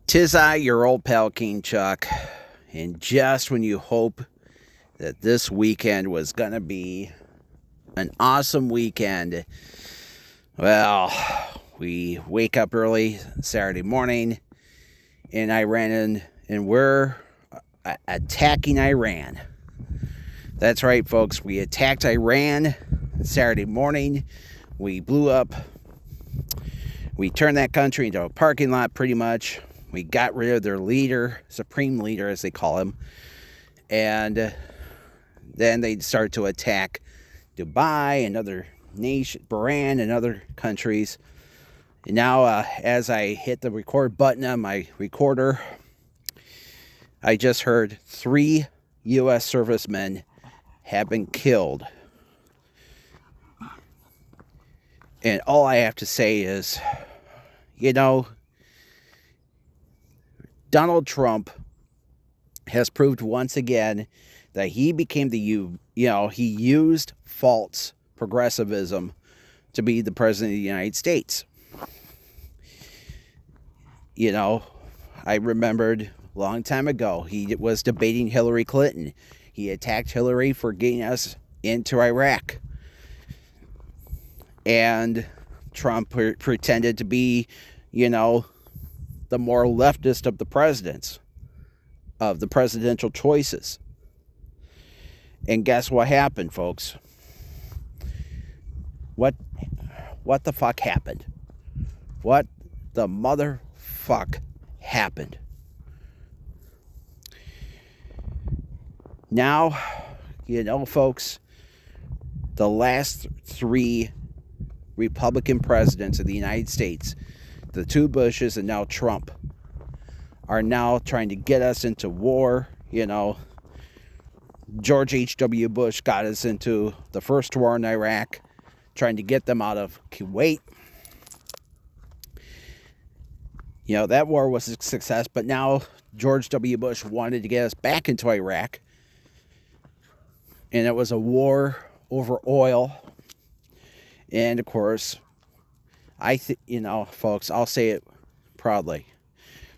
'Tis I, your old pal King Chuck, and just when you hope that this weekend was going to be an awesome weekend, well, we wake up early Saturday morning in Iran, and we're attacking Iran. That's right, folks. We attacked Iran Saturday morning. We blew up. We turned that country into a parking lot, pretty much. We got rid of their leader, supreme leader, as they call him. And then they started to attack Dubai and other nations, Bahrain and other countries. And now, as I hit the record button on my recorder, I just heard 3 U.S. servicemen have been killed. And all I have to say is, Donald Trump has proved once again that he became he used false progressivism to be the president of the United States. I remembered a long time ago, he was debating Hillary Clinton. He attacked Hillary for getting us into Iraq. And Trump pretended to be, the more leftist of the presidents, of the presidential choices. And guess what happened, folks? What the fuck happened? What the motherfuck happened? Now, folks, the last 3 Republican presidents of the United States, the 2 Bushes and now Trump, are now trying to get us into war. George H.W. Bush got us into the first war in Iraq, trying to get them out of Kuwait. That war was a success, but now George W. Bush wanted to get us back into Iraq. And it was a war over oil. And of course, folks, I'll say it proudly.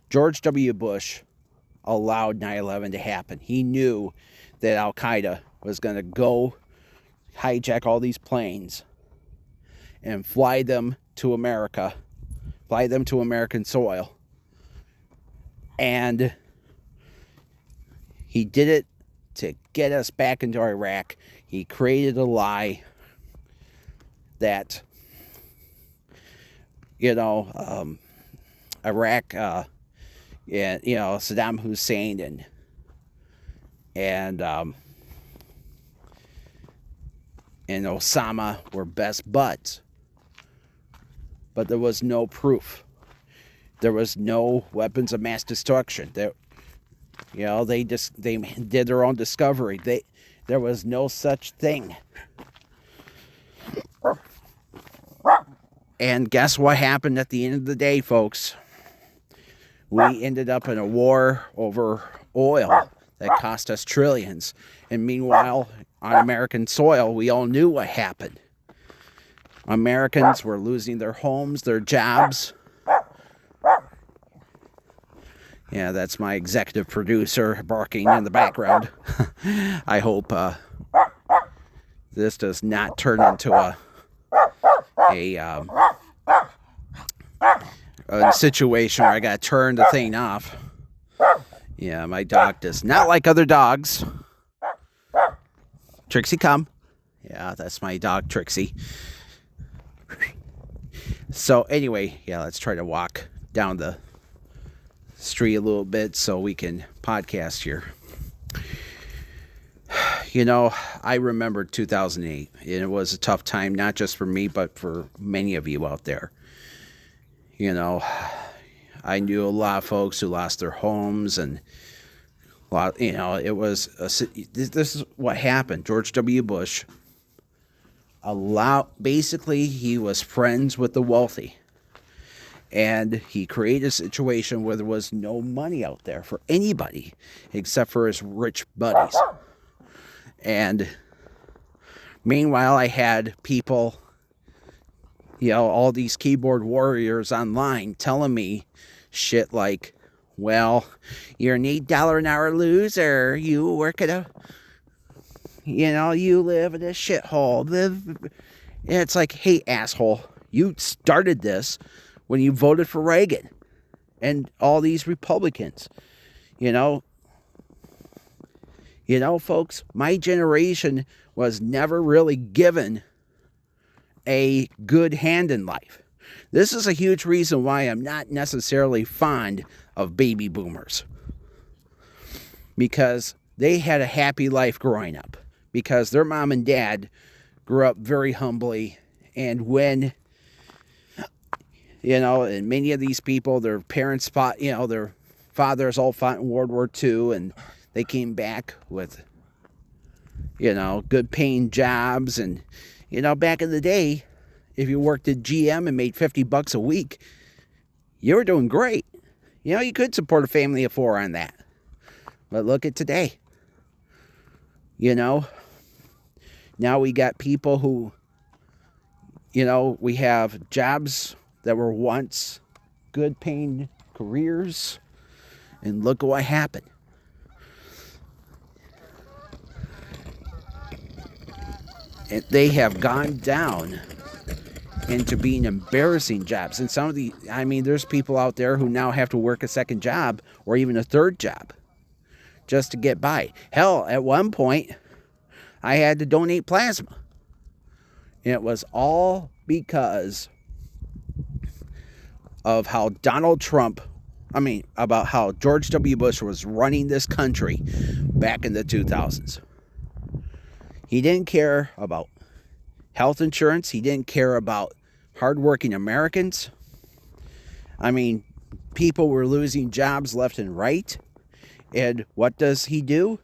George W. Bush allowed 9/11 to happen. He knew that Al-Qaeda was going to go hijack all these planes and fly them to America, fly them to American soil. And he did it to get us back into Iraq. He created a lie that, Iraq, Saddam Hussein and Osama were best buds. But there was no proof. There was no weapons of mass destruction. They did their own discovery. There was no such thing. And guess what happened at the end of the day, folks? We ended up in a war over oil that cost us trillions. And meanwhile, on American soil, we all knew what happened. Americans were losing their homes, their jobs. Yeah, that's my executive producer barking in the background. I hope this does not turn into a situation where I gotta turn the thing off. Yeah, my dog does not like other dogs. Trixie, come. Yeah, that's my dog, Trixie. So anyway, let's try to walk down the street a little bit so we can podcast here. I remember 2008, and it was a tough time, not just for me, but for many of you out there. I knew a lot of folks who lost their homes, and it was this is what happened. George W. Bush basically he was friends with the wealthy, and he created a situation where there was no money out there for anybody except for his rich buddies. And meanwhile, I had people, all these keyboard warriors online telling me shit like, well, you're an $8 an hour loser. You work at you live in a shithole. It's like, hey, asshole, you started this when you voted for Reagan and all these Republicans. Folks, my generation was never really given a good hand in life. This is a huge reason why I'm not necessarily fond of baby boomers. Because they had a happy life growing up. Because their mom and dad grew up very humbly. And when, and many of these people, their parents fought, their fathers all fought in World War II. And they came back with, good paying jobs. And, back in the day, if you worked at GM and made $50 a week, you were doing great. You could support a family of 4 on that. But look at today. Now we got people who, we have jobs that were once good paying careers. And look at what happened. And they have gone down into being embarrassing jobs. And there's people out there who now have to work a second job or even a third job just to get by. Hell, at one point, I had to donate plasma. And it was all because of how about how George W. Bush was running this country back in the 2000s. He didn't care about health insurance. He didn't care about hardworking Americans. People were losing jobs left and right. And what does he do?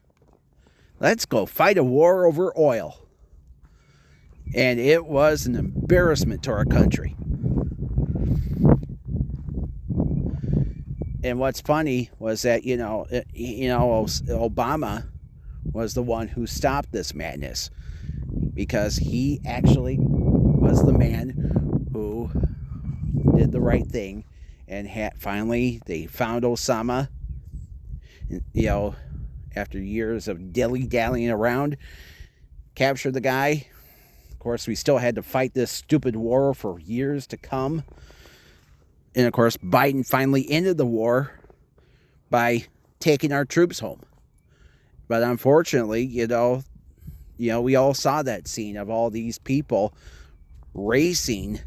Let's go fight a war over oil. And it was an embarrassment to our country. And what's funny was that, Obama was the one who stopped this madness. Because he actually was the man who did the right thing. And finally, they found Osama. After years of dilly-dallying around, captured the guy. Of course, we still had to fight this stupid war for years to come. And of course, Biden finally ended the war by taking our troops home. But unfortunately, we all saw that scene of all these people racing,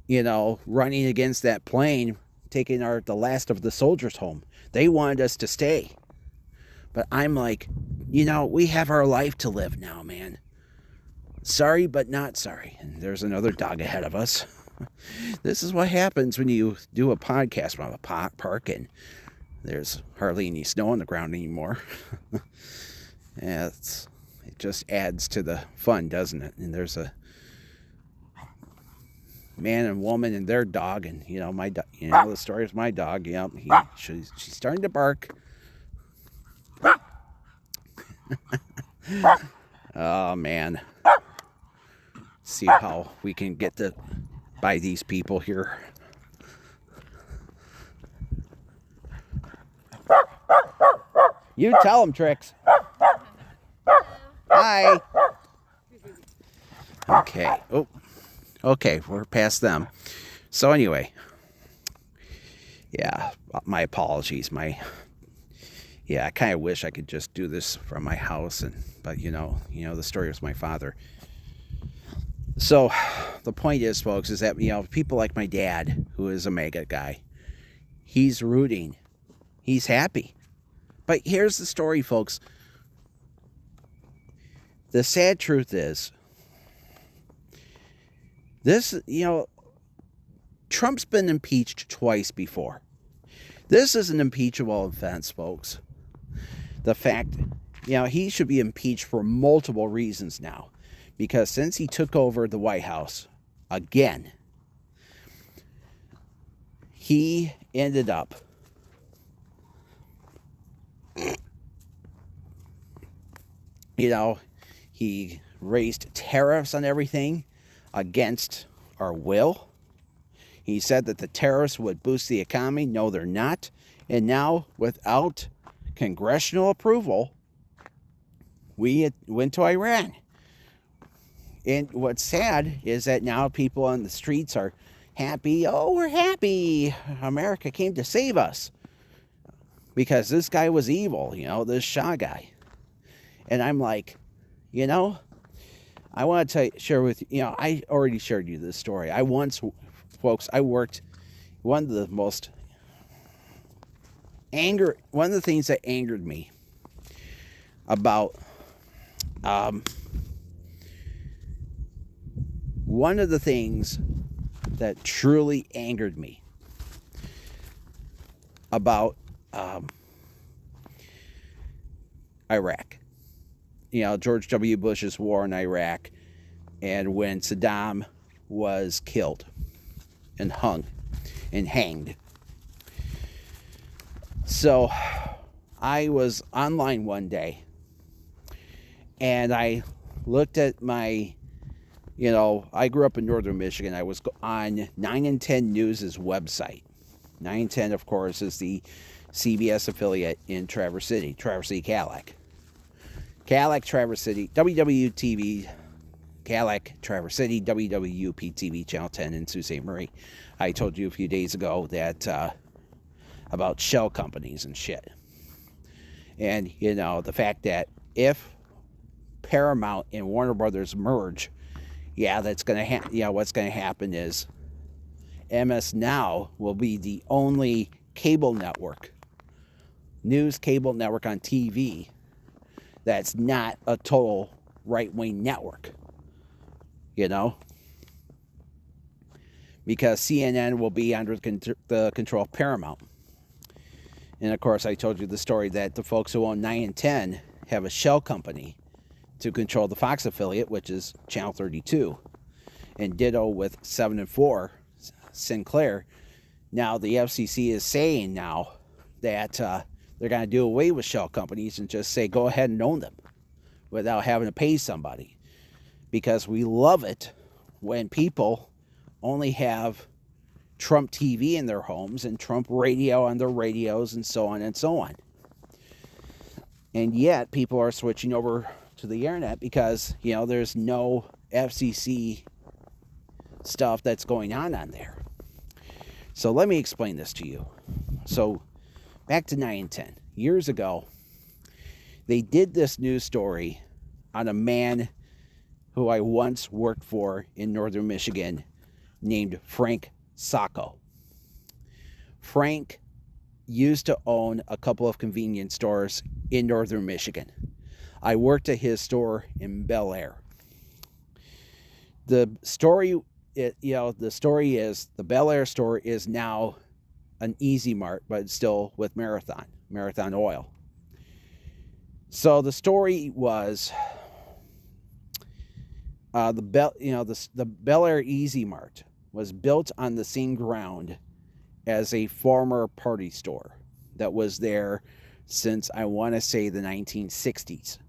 running against that plane, taking the last of the soldiers home. They wanted us to stay. But I'm like, we have our life to live now, man. Sorry, but not sorry. And there's another dog ahead of us. This is what happens when you do a podcast from a park and there's hardly any snow on the ground anymore. Yeah, it just adds to the fun, doesn't it? And there's a man and woman and their dog, and my dog. The story is my dog. She's starting to bark. Oh man, see how we can get by these people here. You tell them, Trix. Hi. Okay. Oh, okay. We're past them. So anyway, yeah. My apologies. I kind of wish I could just do this from my house, but the story was my father. So the point is, folks, is that people like my dad, who is a mega guy, he's rooting, he's happy. But here's the story, folks. The sad truth is, Trump's been impeached twice before. This is an impeachable offense, folks. The fact, he should be impeached for multiple reasons now. Because since he took over the White House again, he ended up he raised tariffs on everything against our will. He said that the tariffs would boost the economy. No, they're not. And now, without congressional approval, we went to Iran. And what's sad is that now people on the streets are happy. Oh, we're happy. America came to save us. Because this guy was evil, this Shah guy. And I'm like, I want to share with you, I already shared you this story. I worked, one of the things that angered me about, one of the things that truly angered me about Iraq. George W. Bush's war in Iraq, and when Saddam was killed and hanged. So I was online one day and I looked at my, I grew up in northern Michigan. I was on 9 and 10 News' website. 9 and 10, of course, is the CBS affiliate in Traverse City, Cadillac. Cadillac, Traverse City, WWTV, Cadillac, Traverse City, WWUP-TV, Channel 10 in Sault Ste. Marie. I told you a few days ago that about shell companies and shit. And, the fact that if Paramount and Warner Brothers merge, that's going to happen. What's going to happen is MS Now will be the only cable network, news cable network on TV that's not a total right-wing network, because CNN will be under the control of Paramount. And of course, I told you the story that the folks who own 9 and 10 have a shell company to control the Fox affiliate, which is Channel 32, and ditto with 7 and 4, Sinclair. Now the FCC is saying now that they're going to do away with shell companies and just say go ahead and own them without having to pay somebody, because we love it when people only have Trump TV in their homes and Trump radio on their radios and so on and so on. And yet people are switching over to the internet because, there's no FCC stuff that's going on there. So let me explain this to you. So back to 9 and 10. Years ago, they did this news story on a man who I once worked for in northern Michigan named Frank Sacco. Frank used to own a couple of convenience stores in northern Michigan. I worked at his store in Bel Air. The story is the Bel Air store is now an Easy Mart, but it's still with Marathon Oil. So the story was the Bel Air Easy Mart was built on the same ground as a former party store that was there since, I want to say, the 1960s.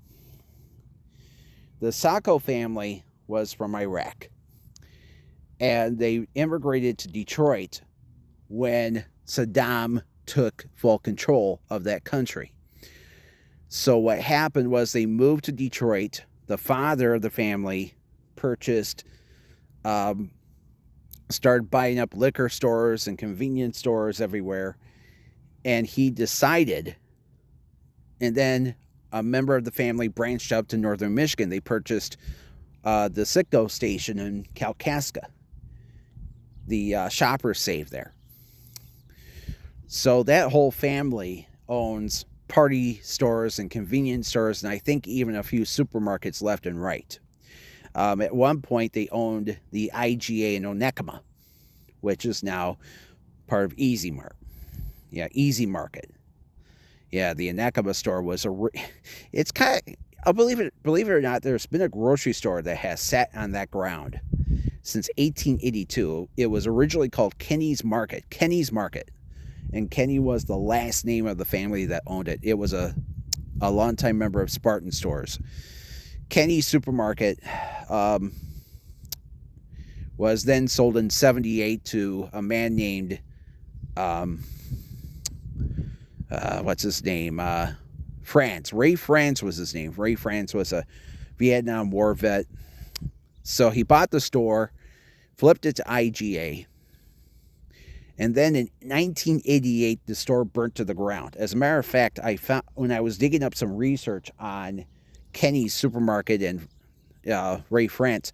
The Sacco family was from Iraq, and they immigrated to Detroit when Saddam took full control of that country. So what happened was they moved to Detroit. The father of the family purchased, started buying up liquor stores and convenience stores everywhere, and he decided, and then a member of the family branched up to northern Michigan. They purchased the Citgo station in Kalkaska, the Shoppers Save there. So that whole family owns party stores and convenience stores, and I think even a few supermarkets left and right. At one point, they owned the IGA in Onekama, which is now part of Easy Mart. Yeah, Easy Market. Yeah, the Onekama store was it's kind of, believe it or not, there's been a grocery store that has sat on that ground since 1882. It was originally called Kenny's Market. And Kenny was the last name of the family that owned it. It was a longtime member of Spartan Stores. Kenny's Supermarket was then sold in 78 to a man named, what's his name? France. Ray France was his name. Ray France was a Vietnam War vet. So he bought the store, flipped it to IGA, and then in 1988, the store burnt to the ground. As a matter of fact, I found when I was digging up some research on Kenny's Supermarket and Ray France,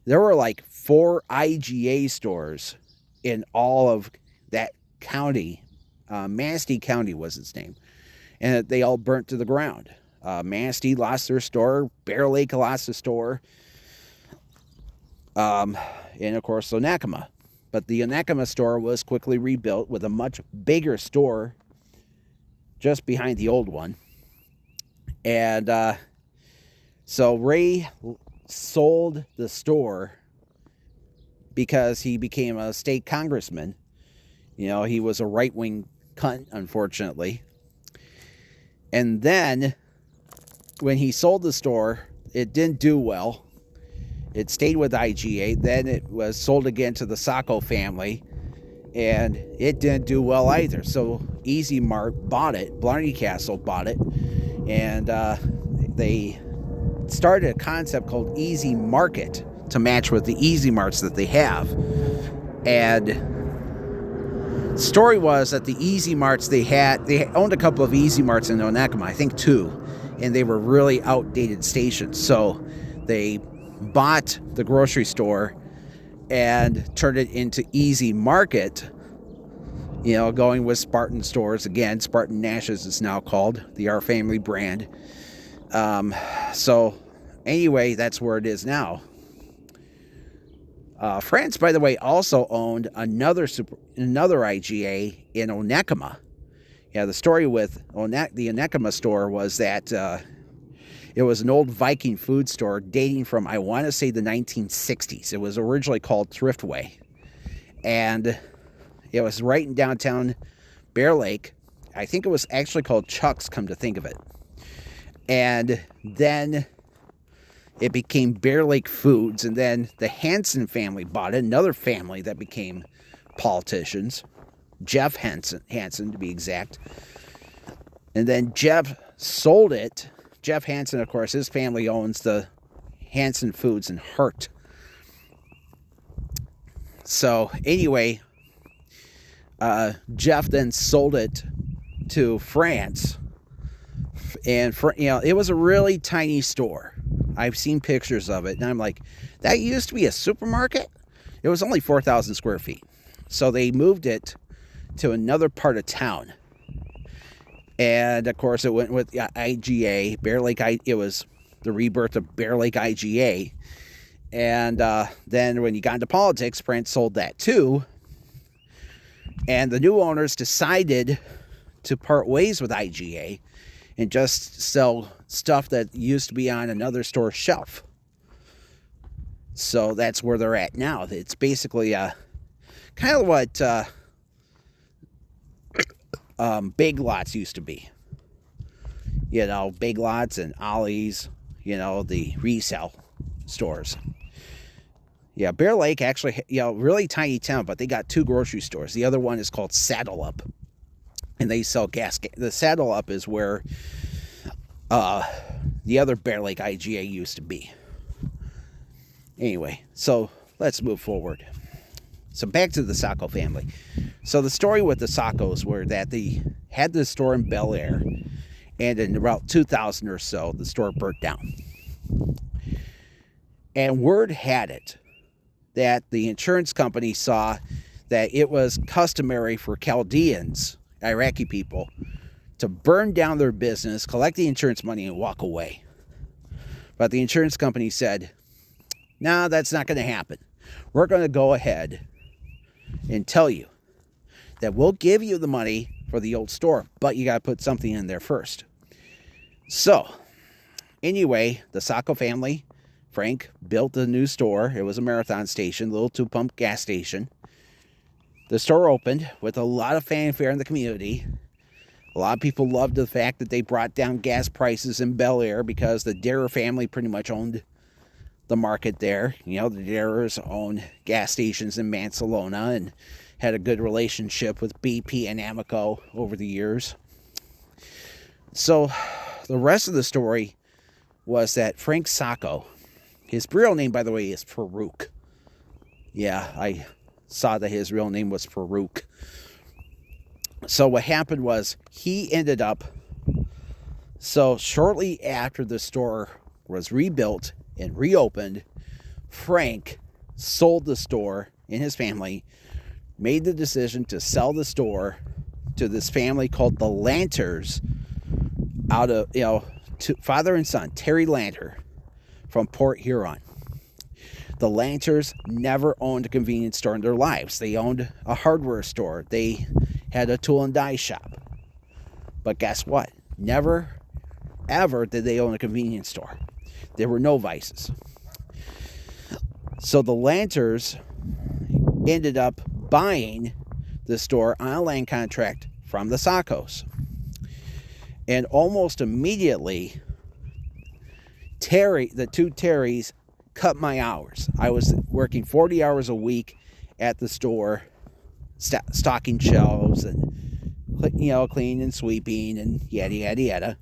there were like 4 IGA stores in all of that county. Manistee County was its name. And they all burnt to the ground. Manistee lost their store. Bear Lake lost a store. And, of course, Onekama. But the Onekama store was quickly rebuilt with a much bigger store just behind the old one. And so Ray sold the store because he became a state congressman. You know, he was a right-wing cunt, unfortunately. And then when he sold the store, it didn't do well. It stayed with IGA. Then it was sold again to the Sacco family, and it didn't do well either. So Easy Mart bought it. Blarney Castle bought it, and they started a concept called Easy Market to match with the Easy Marts that they have. And story was that the Easy Marts they owned a couple of Easy Marts in Onekama, I think 2, and they were really outdated stations. So they bought the grocery store and turned it into Easy Market, you know, going with Spartan stores again. Spartan Nash's is now called the Our Family brand. So anyway, that's where it is now. France, by the way, also owned another IGA in Onekama. Yeah, the story with the Onekama store was that it was an old Viking food store dating from, I want to say, the 1960s. It was originally called Thriftway. And it was right in downtown Bear Lake. I think it was actually called Chuck's, come to think of it. And then it became Bear Lake Foods, and then the Hansen family bought it, another family that became politicians. Jeff Hansen to be exact. And then Jeff sold it. Jeff Hansen, of course, his family owns the Hansen Foods in Hart. So anyway, Jeff then sold it to France. And, you know, it was a really tiny store. I've seen pictures of it, and I'm like, that used to be a supermarket? It was only 4,000 square feet. So they moved it to another part of town. And, of course, it went with IGA, Bear Lake. It was the rebirth of Bear Lake IGA. And then when you got into politics, France sold that too. And the new owners decided to part ways with IGA and just sell stuff that used to be on another store's shelf. So that's where they're at now. It's basically kind of what Big Lots used to be. You know, Big Lots and Ollie's, you know, the resale stores. Yeah, Bear Lake actually, you know, really tiny town, but they got 2 grocery stores. The other one is called Saddle Up, and they sell gas. The Saddle Up is where the other Bear Lake IGA used to be. Anyway, so let's move forward. So back to the Sacco family. So the story with the Saccos were that they had this store in Bel Air, and in about 2000 or so, the store burnt down. And word had it that the insurance company saw that it was customary for Chaldeans, Iraqi people, to burn down their business, collect the insurance money, and walk away. But the insurance company said, no, that's not going to happen. We're going to go ahead and tell you that we'll give you the money for the old store, but you got to put something in there first. So, anyway, the Sacco family, Frank, built a new store. It was a Marathon station, little 2-pump gas station. The store opened with a lot of fanfare in the community. A lot of people loved the fact that they brought down gas prices in Bel Air because the Darrer family pretty much owned the market there. You know, the Darers owned gas stations in Mansalona and had a good relationship with BP and Amoco over the years. So the rest of the story was that Frank Sacco, his real name, by the way, is Farouk. Yeah, I saw that his real name was Farouk. So what happened was he ended up, so shortly after the store was rebuilt and reopened, Frank sold the store and his family made the decision to sell the store to this family called the Lanters out of, to father and son, Terry Lanter from Port Huron. The Lanters never owned a convenience store in their lives. They owned a hardware store. They had a tool and die shop. But guess what? Never, ever did they own a convenience store. There were no vices. So the Lanters ended up buying the store on a land contract from the Saccos. And almost immediately, the two Terrys cut my hours. I was working 40 hours a week at the store, stocking shelves and, cleaning and sweeping and yada, yada, yada,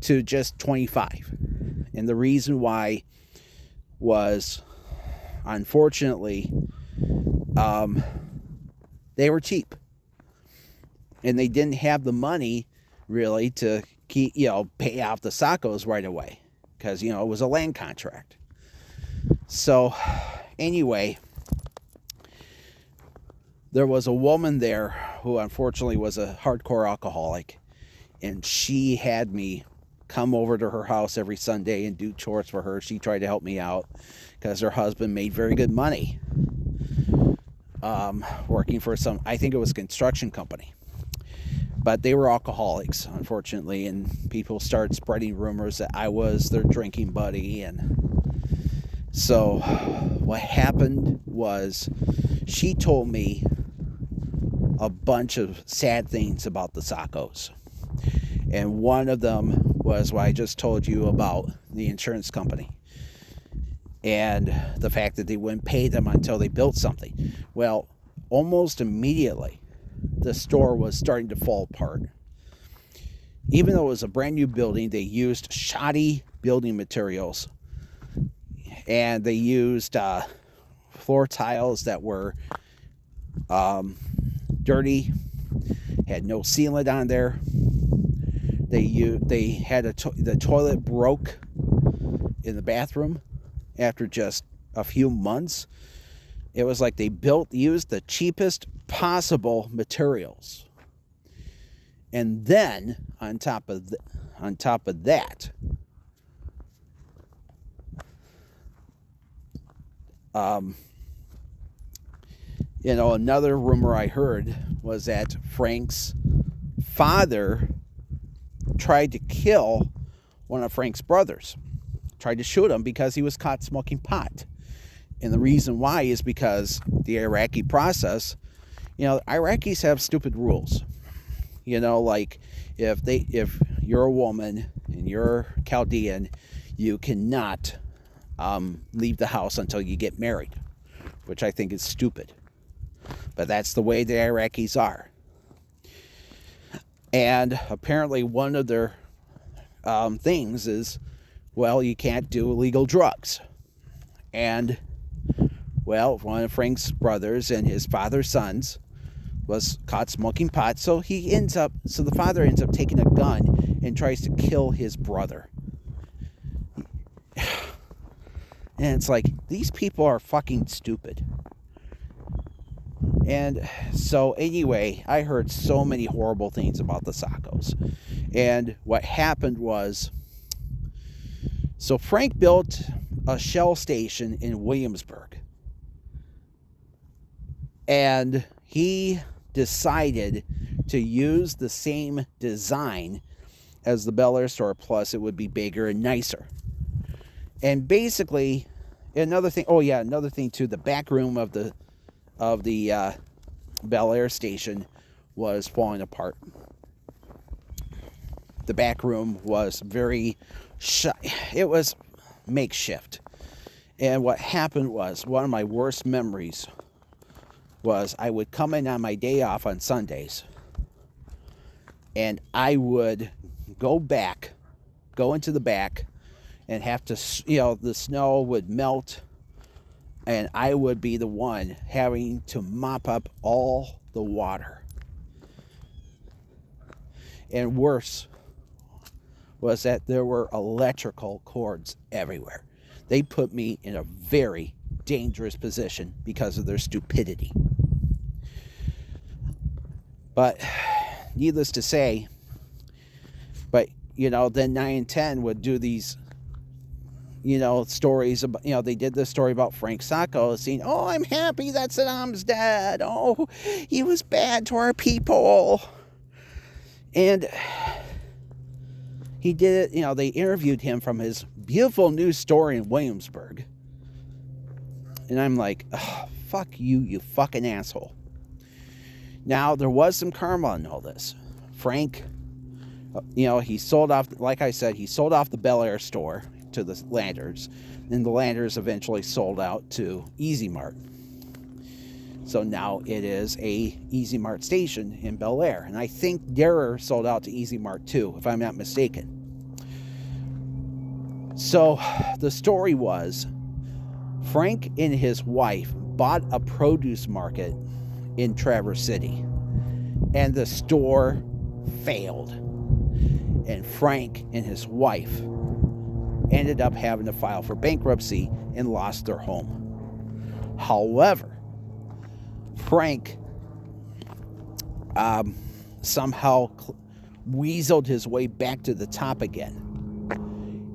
to just 25. And the reason why was, unfortunately, they were cheap. And they didn't have the money, really, to keep, pay off the Saccos right away. Because, it was a land contract. So, anyway, there was a woman there who unfortunately was a hardcore alcoholic. And she had me come over to her house every Sunday and do chores for her. She tried to help me out because her husband made very good money working for I think it was a construction company. But they were alcoholics, unfortunately, and people started spreading rumors that I was their drinking buddy. And so what happened was she told me a bunch of sad things about the Saccos. And one of them was what I just told you about the insurance company and the fact that they wouldn't pay them until they built something. Well, almost immediately, the store was starting to fall apart. Even though it was a brand new building, they used shoddy building materials. And they used floor tiles that were dirty, had no sealant on there. They had the toilet broke in the bathroom after just a few months. It was like they used the cheapest possible materials. And then on top of that, another rumor I heard was that Frank's father tried to kill one of Frank's brothers, tried to shoot him because he was caught smoking pot. And the reason why is because the Iraqi process, Iraqis have stupid rules. Like if you're a woman and you're Chaldean, you cannot leave the house until you get married, which I think is stupid. But that's the way the Iraqis are. And apparently one of their things is, you can't do illegal drugs. And, one of Frank's brothers and his father's sons was caught smoking pot. So the father ends up taking a gun and tries to kill his brother. And it's like, these people are fucking stupid. And so anyway, I heard so many horrible things about the Saccos. And what happened was, so Frank built a Shell station in Williamsburg. And he decided to use the same design as the Bel Air store, plus it would be bigger and nicer. And basically, another thing too, the back room of the Bel Air station was falling apart. The back room was it was makeshift. And what happened was, one of my worst memories was I would come in on my day off on Sundays, and I would go into the back, and have to, the snow would melt, and I would be the one having to mop up all the water. And worse was that there were electrical cords everywhere. They put me in a very dangerous position because of their stupidity. But needless to say, then 9 and 10 would do these, stories about, they did this story about Frank Sacco saying, oh, I'm happy that Saddam's dead. Oh, he was bad to our people. And he did it, they interviewed him from his beautiful news story in Williamsburg. And I'm like, oh, fuck you, you fucking asshole. Now, there was some karma in all this. Frank, he sold off, like I said, he sold off the Bel Air store to the Landers. And the Landers eventually sold out to Easy Mart. So now it is a Easy Mart station in Bel Air. And I think Darrer sold out to Easy Mart too, if I'm not mistaken. So the story was, Frank and his wife bought a produce market in Traverse City, and the store failed, and Frank and his wife ended up having to file for bankruptcy and lost their home. However, Frank somehow weaseled his way back to the top again,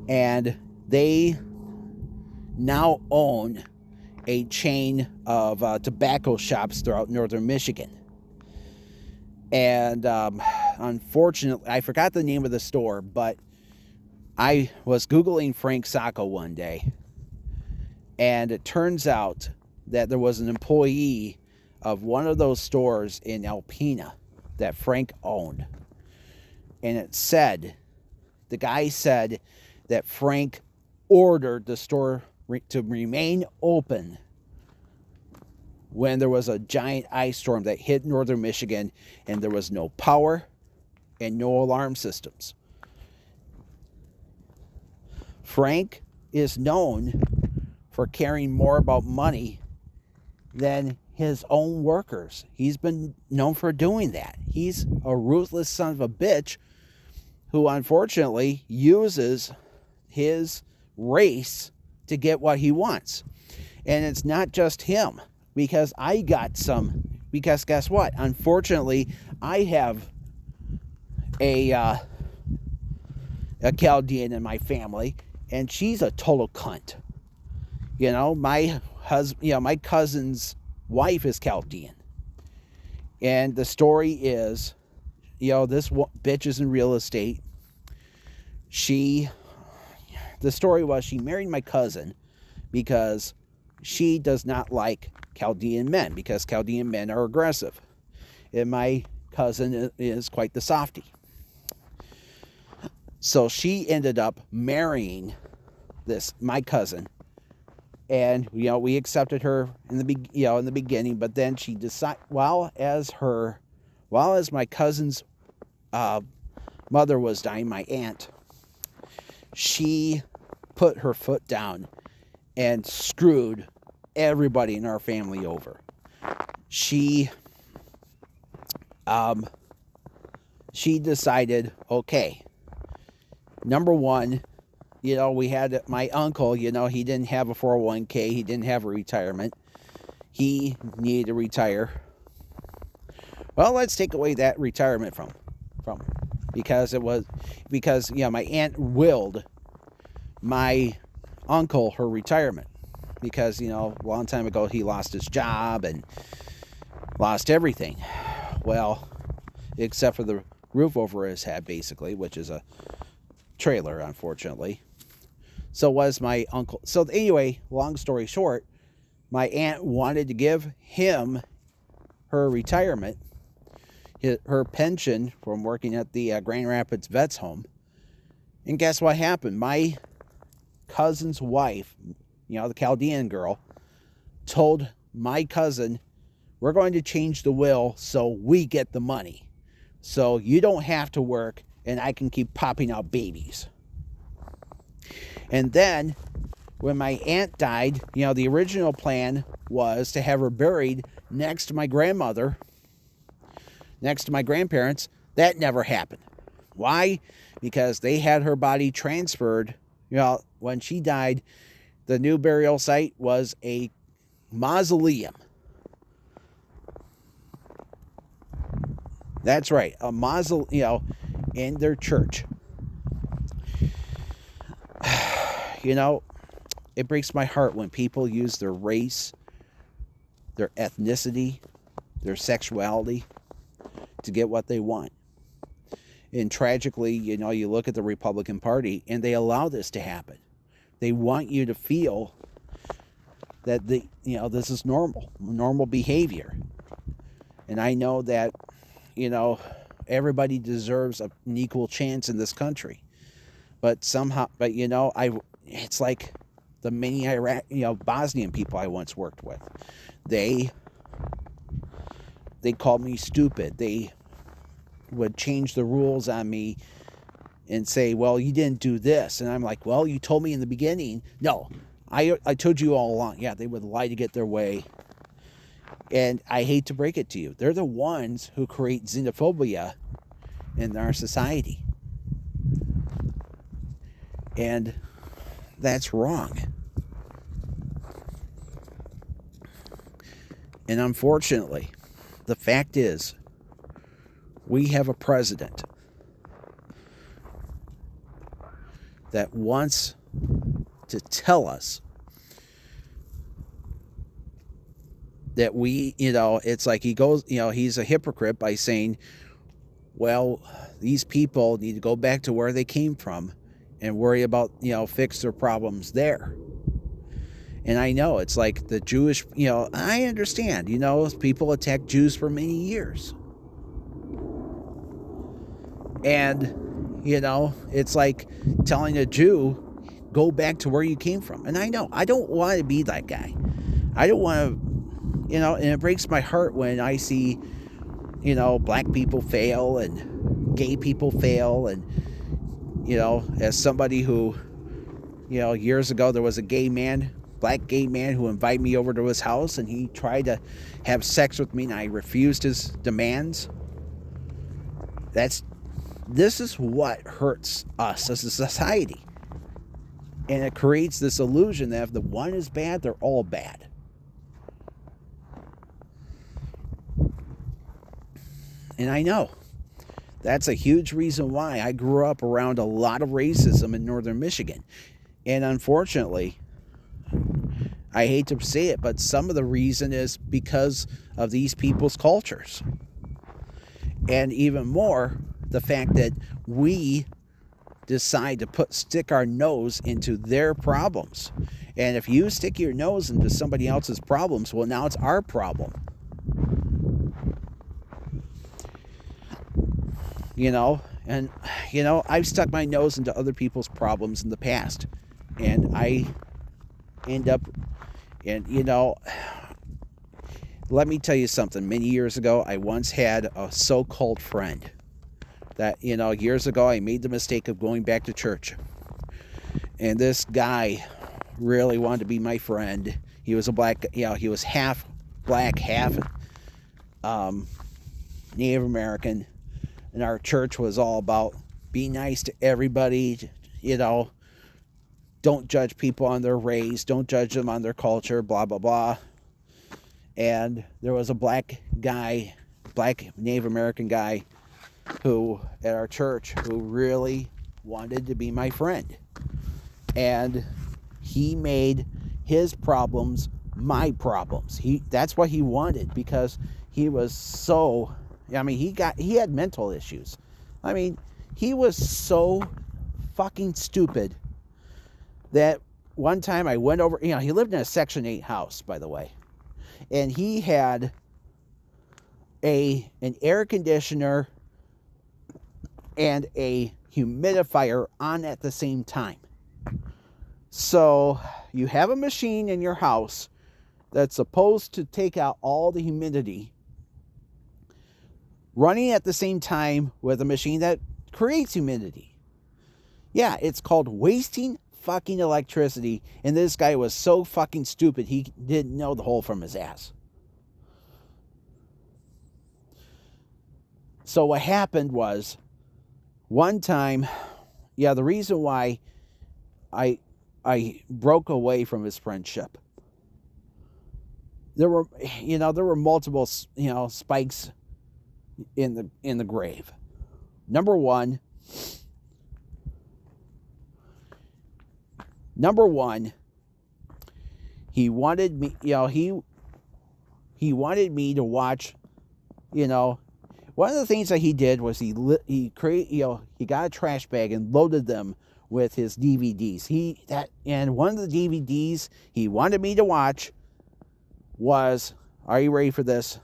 and they now own a chain of tobacco shops throughout northern Michigan. And unfortunately, I forgot the name of the store, but I was Googling Frank Sacco one day, and it turns out that there was an employee of one of those stores in Alpena that Frank owned. And the guy said that Frank ordered the store to remain open when there was a giant ice storm that hit northern Michigan, and there was no power and no alarm systems. Frank is known for caring more about money than his own workers. He's been known for doing that. He's a ruthless son of a bitch who unfortunately uses his race to get what he wants. And it's not just him, because because guess what? Unfortunately, I have a Chaldean in my family, and she's a total cunt. My cousin's wife is Chaldean. And the story is, this bitch is in real estate. The story was she married my cousin because she does not like Chaldean men, because Chaldean men are aggressive. And my cousin is quite the softy. So she ended up marrying my cousin. And, we accepted her in the beginning, but then she decided, while as my cousin's mother was dying, my aunt, she put her foot down and screwed everybody in our family over. She decided, okay, number one, we had my uncle, he didn't have a 401k, he didn't have a retirement. He needed to retire. Well, let's take away that retirement from because my aunt willed my uncle her retirement, because a long time ago he lost his job and lost everything, well, except for the roof over his head, basically, which is a trailer, unfortunately. So was my uncle. So anyway, long story short, my aunt wanted to give him her retirement, her pension from working at the Grand Rapids Vets Home. And guess what happened? My cousin's wife the Chaldean girl, told my cousin, we're going to change the will so we get the money. So you don't have to work and I can keep popping out babies. And then when my aunt died, the original plan was to have her buried next to my grandmother, next to my grandparents. That never happened. Why? Because they had her body transferred. When she died, the new burial site was a mausoleum. That's right, a mausoleum, in their church. It breaks my heart when people use their race, their ethnicity, their sexuality to get what they want. And tragically, you look at the Republican Party and they allow this to happen. They want you to feel that this is normal behavior. And I know that, everybody deserves an equal chance in this country. But somehow, it's like the many Bosnian people I once worked with. They called me stupid. They would change the rules on me and say, well, you didn't do this. And I'm like, well, you told me in the beginning. No, I told you all along. Yeah, they would lie to get their way. And I hate to break it to you. They're the ones who create xenophobia in our society. And that's wrong. And unfortunately, the fact is, we have a president that wants to tell us that it's like he goes, he's a hypocrite by saying, well, these people need to go back to where they came from and worry about, fix their problems there. And I know it's like the Jewish, I understand, people attacked Jews for many years. And, it's like telling a Jew, go back to where you came from. And I know, I don't want to be that guy. I don't want to, and it breaks my heart when I see, black people fail and gay people fail. And, as somebody who, years ago there was a black gay man who invited me over to his house and he tried to have sex with me and I refused his demands. This is what hurts us as a society. And it creates this illusion that if the one is bad, they're all bad. And I know that's a huge reason why I grew up around a lot of racism in northern Michigan. And unfortunately, I hate to say it, but some of the reason is because of these people's cultures. And even more, the fact that we decide to stick our nose into their problems. And if you stick your nose into somebody else's problems, well, now it's our problem. And I've stuck my nose into other people's problems in the past, and I end up, let me tell you something. Many years ago, I once had a so-called friend that, years ago, I made the mistake of going back to church, and this guy really wanted to be my friend. He was he was half black, half Native American. And our church was all about be nice to everybody, don't judge people on their race, don't judge them on their culture, blah, blah, blah. And there was a black Native American guy at our church who really wanted to be my friend. And he made his problems my problems. That's what he wanted, because he was so... he had mental issues. He was so fucking stupid that one time I went over, he lived in a Section 8 house, by the way. And he had an air conditioner and a humidifier on at the same time. So you have a machine in your house that's supposed to take out all the humidity, running at the same time with a machine that creates humidity. Yeah, it's called wasting fucking electricity, and this guy was so fucking stupid he didn't know the hole from his ass. So what happened was, one time, the reason why I broke away from his friendship, there were multiple spikes in the grave. Number one, he wanted me, he wanted me to watch, one of the things that he did was he got a trash bag and loaded them with his DVDs. And one of the DVDs he wanted me to watch was, are you ready for this?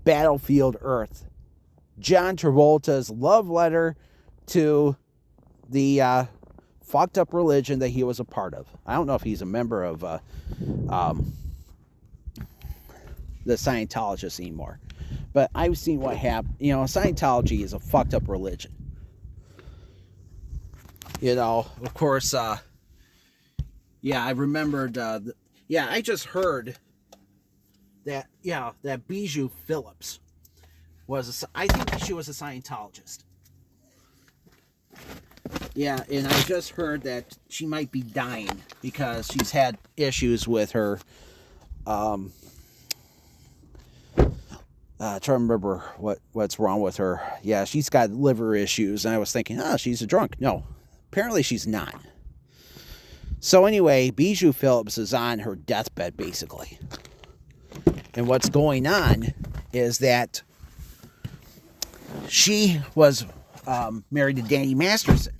Battlefield Earth. John Travolta's love letter to the fucked up religion that he was a part of. I don't know if he's a member of the Scientologists anymore. But I've seen what happened. Scientology is a fucked up religion. Of course, I remembered, I just heard that, that Bijou Phillips I think she was a Scientologist. Yeah, and I just heard that she might be dying because she's had issues with her, trying to remember what's wrong with her. Yeah, she's got liver issues, and I was thinking, she's a drunk. No, apparently she's not. So anyway, Bijou Phillips is on her deathbed, basically. And what's going on is that she was married to Danny Masterson.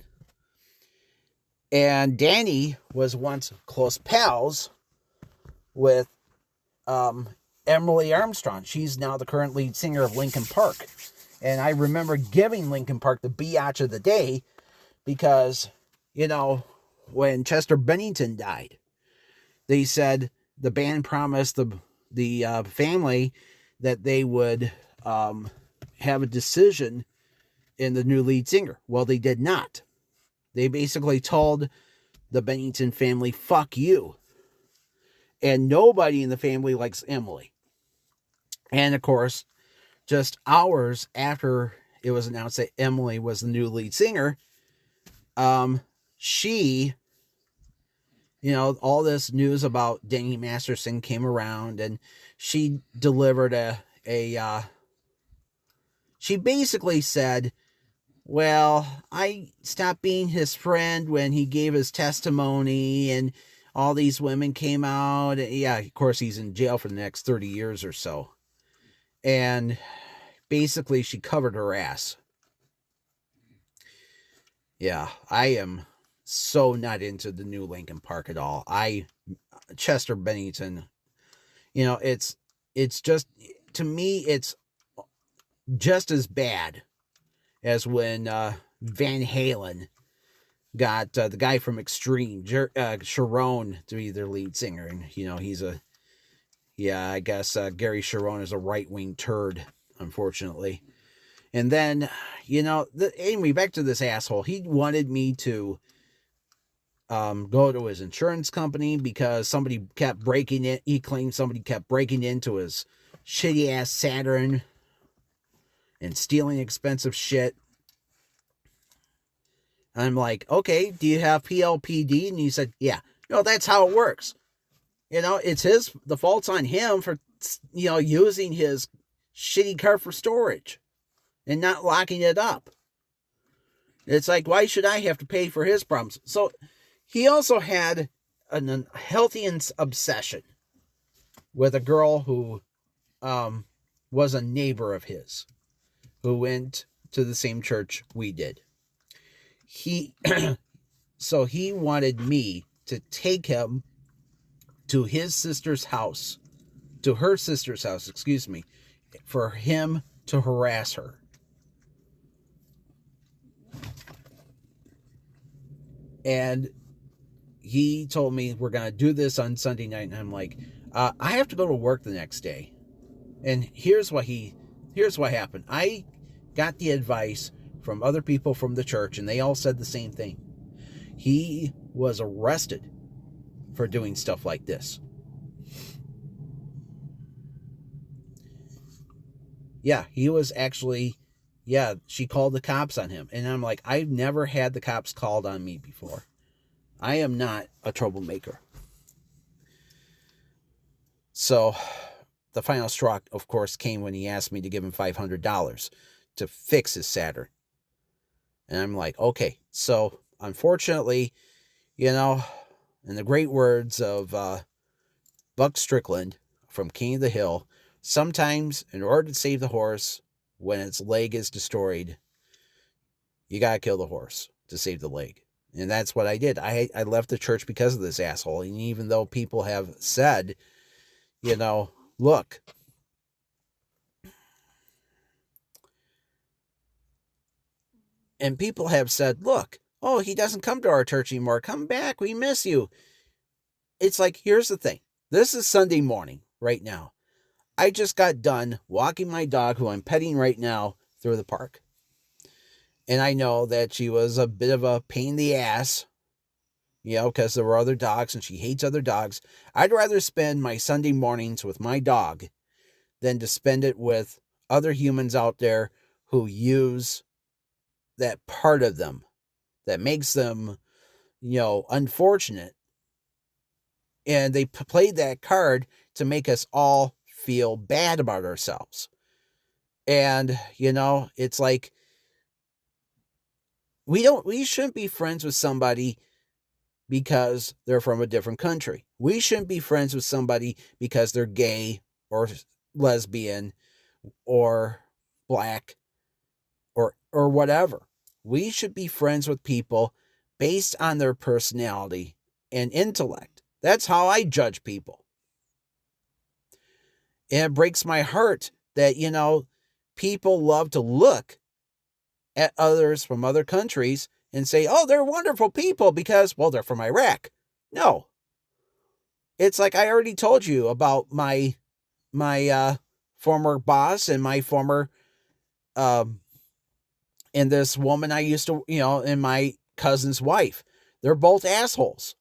And Danny was once close pals with Emily Armstrong. She's now the current lead singer of Linkin Park. And I remember giving Linkin Park the Bee-otch of the day because, when Chester Bennington died, they said the band promised the family that they would have a decision in the new lead singer. Well, they did not. They basically told the Bennington family, fuck you. And nobody in the family likes Emily. And of course, just hours after it was announced that Emily was the new lead singer, she, all this news about Danny Masterson came around, and she delivered she basically said, well, I stopped being his friend when he gave his testimony and all these women came out. Yeah, of course, he's in jail for the next 30 years or so. And basically, she covered her ass. Yeah, I am so not into the new Linkin Park at all. Chester Bennington, it's just, to me, it's just as bad as when Van Halen got the guy from Extreme, Sharon, to be their lead singer. And, he's I guess Gary Sharon is a right-wing turd, unfortunately. And then, anyway, back to this asshole. He wanted me to go to his insurance company because somebody kept breaking it. He claimed somebody kept breaking into his shitty-ass Saturn and stealing expensive shit. I'm like, okay, do you have PLPD? And he said, yeah. No, that's how it works. It's the fault's on him for, using his shitty car for storage and not locking it up. It's like, why should I have to pay for his problems? So he also had an unhealthy obsession with a girl who was a neighbor of his, who went to the same church we did. So he wanted me to take him to her sister's house, for him to harass her. And he told me we're going to do this on Sunday night. And I'm like, I have to go to work the next day. And here's what happened. I got the advice from other people from the church, and they all said the same thing. He was arrested for doing stuff like this. Yeah, he was actually, she called the cops on him. And I'm like, I've never had the cops called on me before. I am not a troublemaker. So the final straw, of course, came when he asked me to give him $500 to fix his Saturn. And I'm like, okay. So unfortunately, in the great words of Buck Strickland from King of the Hill, sometimes in order to save the horse, when its leg is destroyed, you got to kill the horse to save the leg. And that's what I did. I left the church because of this asshole. And even though people have said, look, and people have said, look, oh, he doesn't come to our church anymore. Come back. We miss you. It's like, here's the thing. This is Sunday morning right now. I just got done walking my dog, who I'm petting right now, through the park. And I know that she was a bit of a pain in the ass, because there were other dogs and she hates other dogs. I'd rather spend my Sunday mornings with my dog than to spend it with other humans out there who use that part of them that makes them, unfortunate. And they played that card to make us all feel bad about ourselves. And, it's like, we shouldn't be friends with somebody because they're from a different country. We shouldn't be friends with somebody because they're gay or lesbian or black or whatever. We should be friends with people based on their personality and intellect. That's how I judge people. And it breaks my heart that, people love to look at others from other countries and say, oh, they're wonderful people because, well, they're from Iraq. No. It's like I already told you about my former boss and my former, and this woman I used to, and my cousin's wife. They're both assholes.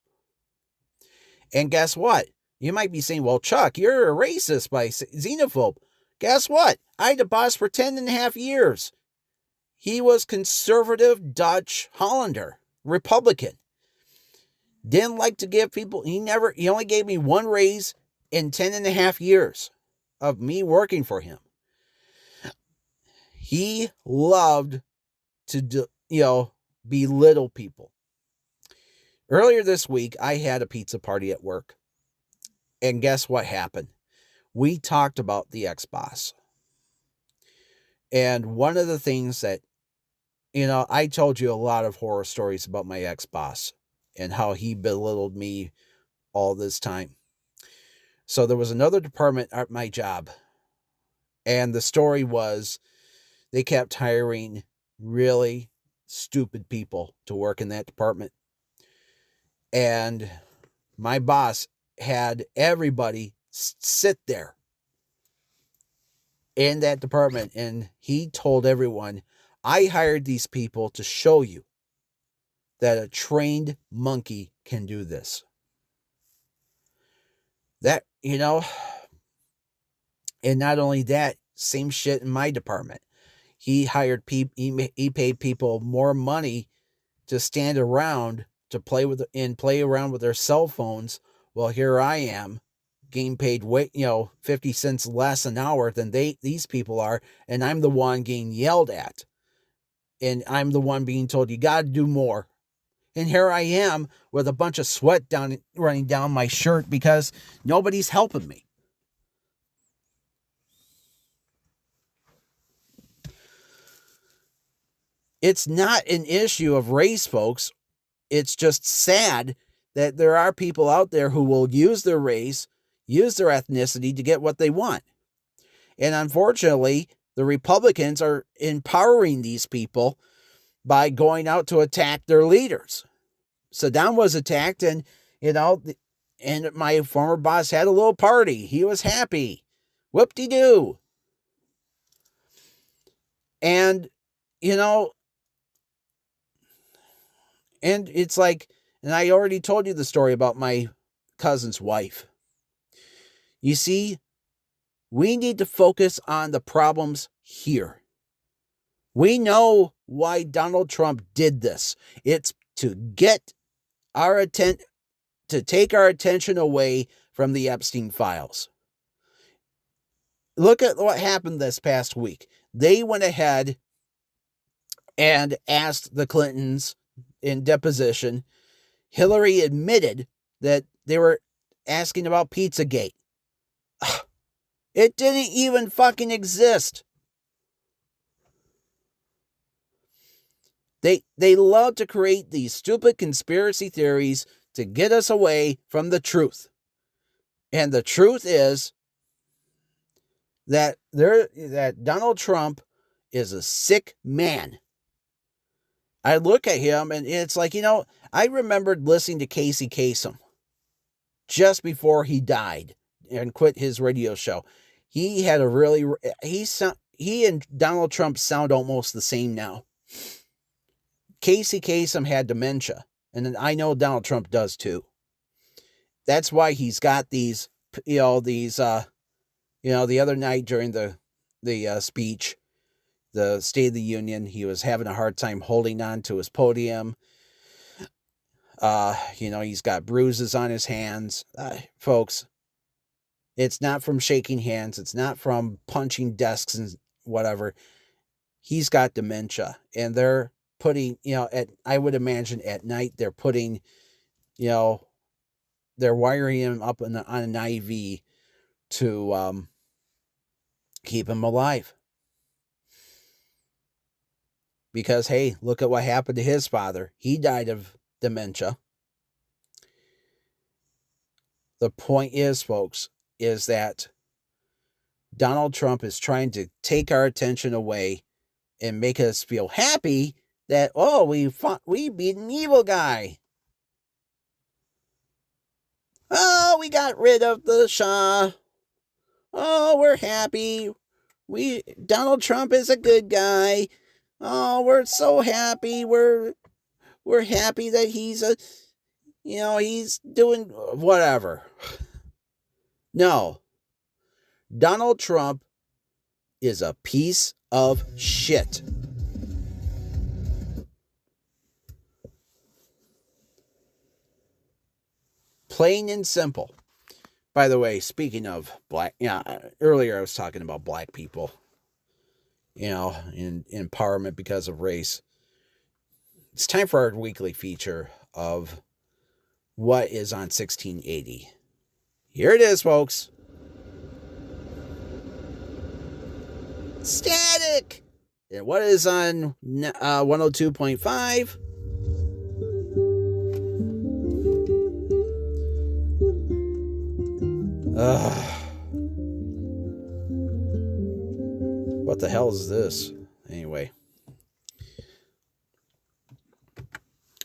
And guess what? You might be saying, well, Chuck, you're a racist by xenophobe. Guess what? I had a boss for 10.5 years. He was conservative Dutch Hollander, Republican. Didn't like to give people, he only gave me one raise in 10.5 years of me working for him. He loved to, belittle people. Earlier this week, I had a pizza party at work. And guess what happened? We talked about the ex-boss. And one of the things that, I told you a lot of horror stories about my ex-boss and how he belittled me all this time. So there was another department at my job. And the story was they kept hiring really stupid people to work in that department. And my boss had everybody sit there in that department. And he told everyone, I hired these people to show you that a trained monkey can do this. That, and not only that, same shit in my department. He hired people, he paid people more money to stand around to play around with their cell phones. Well, here I am getting paid 50 cents less an hour than these people are. And I'm the one getting yelled at. And I'm the one being told, you got to do more. And here I am with a bunch of sweat running down my shirt because nobody's helping me. It's not an issue of race, folks. It's just sad that there are people out there who will use their race, use their ethnicity to get what they want. And unfortunately, the Republicans are empowering these people by going out to attack their leaders. Saddam was attacked, and, and my former boss had a little party. He was happy. Whoop-de-doo. And, and it's like, and I already told you the story about my cousin's wife. You see, we need to focus on the problems here. We know why Donald Trump did this. It's to get our attention, to take our attention away from the Epstein files. Look at what happened this past week. They went ahead and asked the Clintons in deposition. Hillary admitted that they were asking about Pizzagate. It didn't even fucking exist. They love to create these stupid conspiracy theories to get us away from the truth. And the truth is that Donald Trump is a sick man. I look at him and it's like, I remembered listening to Casey Kasem just before he died and quit his radio show. He had he and Donald Trump sound almost the same now. Casey Kasem had dementia, and I know Donald Trump does too. That's why he's got these, the other night during the speech, the State of the Union, he was having a hard time holding on to his podium. He's got bruises on his hands. Folks, it's not from shaking hands. It's not from punching desks and whatever. He's got dementia, and they're putting, I would imagine at night they're putting, they're wiring him up on an IV to keep him alive. Because, hey, look at what happened to his father. He died of dementia. The point is, folks, is that Donald Trump is trying to take our attention away and make us feel happy that, we beat an evil guy. Oh, we got rid of the Shah. Oh, we're happy. Donald Trump is a good guy. Oh, we're so happy. We're happy that he's he's doing whatever. No. Donald Trump is a piece of shit. Plain and simple. By the way, speaking of black, earlier I was talking about black people, in empowerment because of race. It's time for our weekly feature of what is on 1680. Here it is, folks. Static! And what is on 102.5? What the hell is this?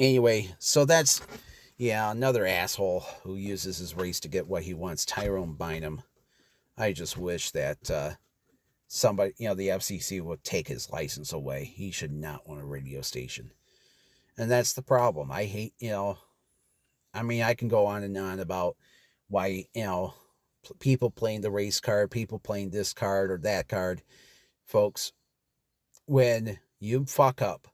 Anyway, so that's, another asshole who uses his race to get what he wants, Tyrone Bynum. I just wish that somebody, the FCC would take his license away. He should not own a radio station. And that's the problem. I hate, I can go on and on about why, people playing the race card, people playing this card or that card. Folks, when you fuck up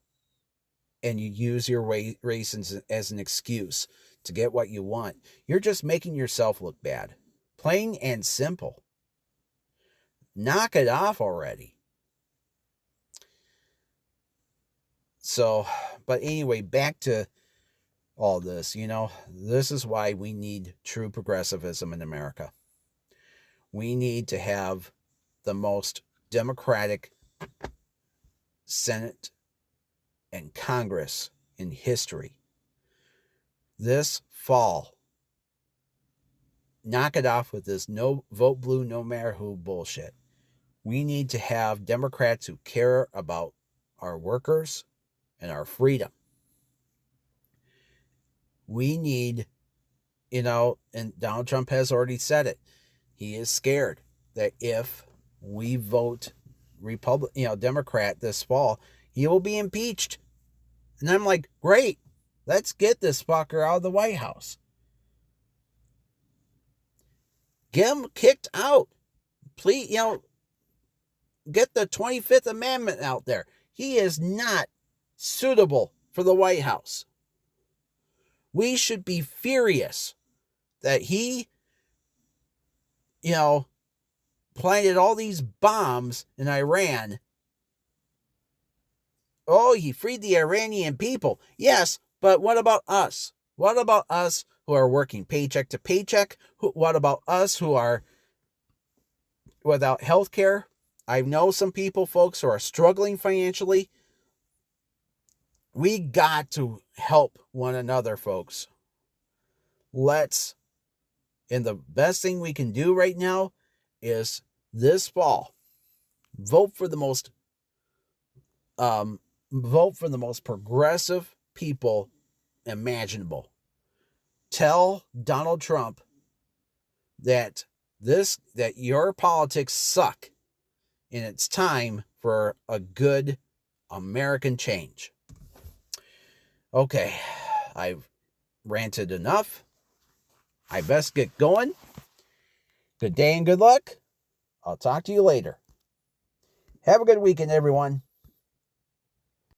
and you use your race as an excuse to get what you want, you're just making yourself look bad. Plain and simple. Knock it off already. So, but anyway, back to all this, this is why we need true progressivism in America. We need to have the most democratic Senate and Congress in history. This fall, knock it off with this no vote blue, no matter who bullshit. We need to have Democrats who care about our workers and our freedom. We need, and Donald Trump has already said it. He is scared that if we vote Democrat this fall, he will be impeached. And I'm like, great, let's get this fucker out of the White House. Get him kicked out. Please, get the 25th Amendment out there. He is not suitable for the White House. We should be furious that he, planted all these bombs in Iran. Oh, he freed the Iranian people. Yes, but what about us? What about us who are working paycheck to paycheck? What about us who are without health care? I know some folks who are struggling financially. We got to help one another, folks. And the best thing we can do right now is this fall, vote for the most progressive people imaginable. Tell Donald Trump that your politics suck, and it's time for a good American change. Okay, I've ranted enough. I best get going. Good day and good luck. I'll talk to you later. Have a good weekend, everyone.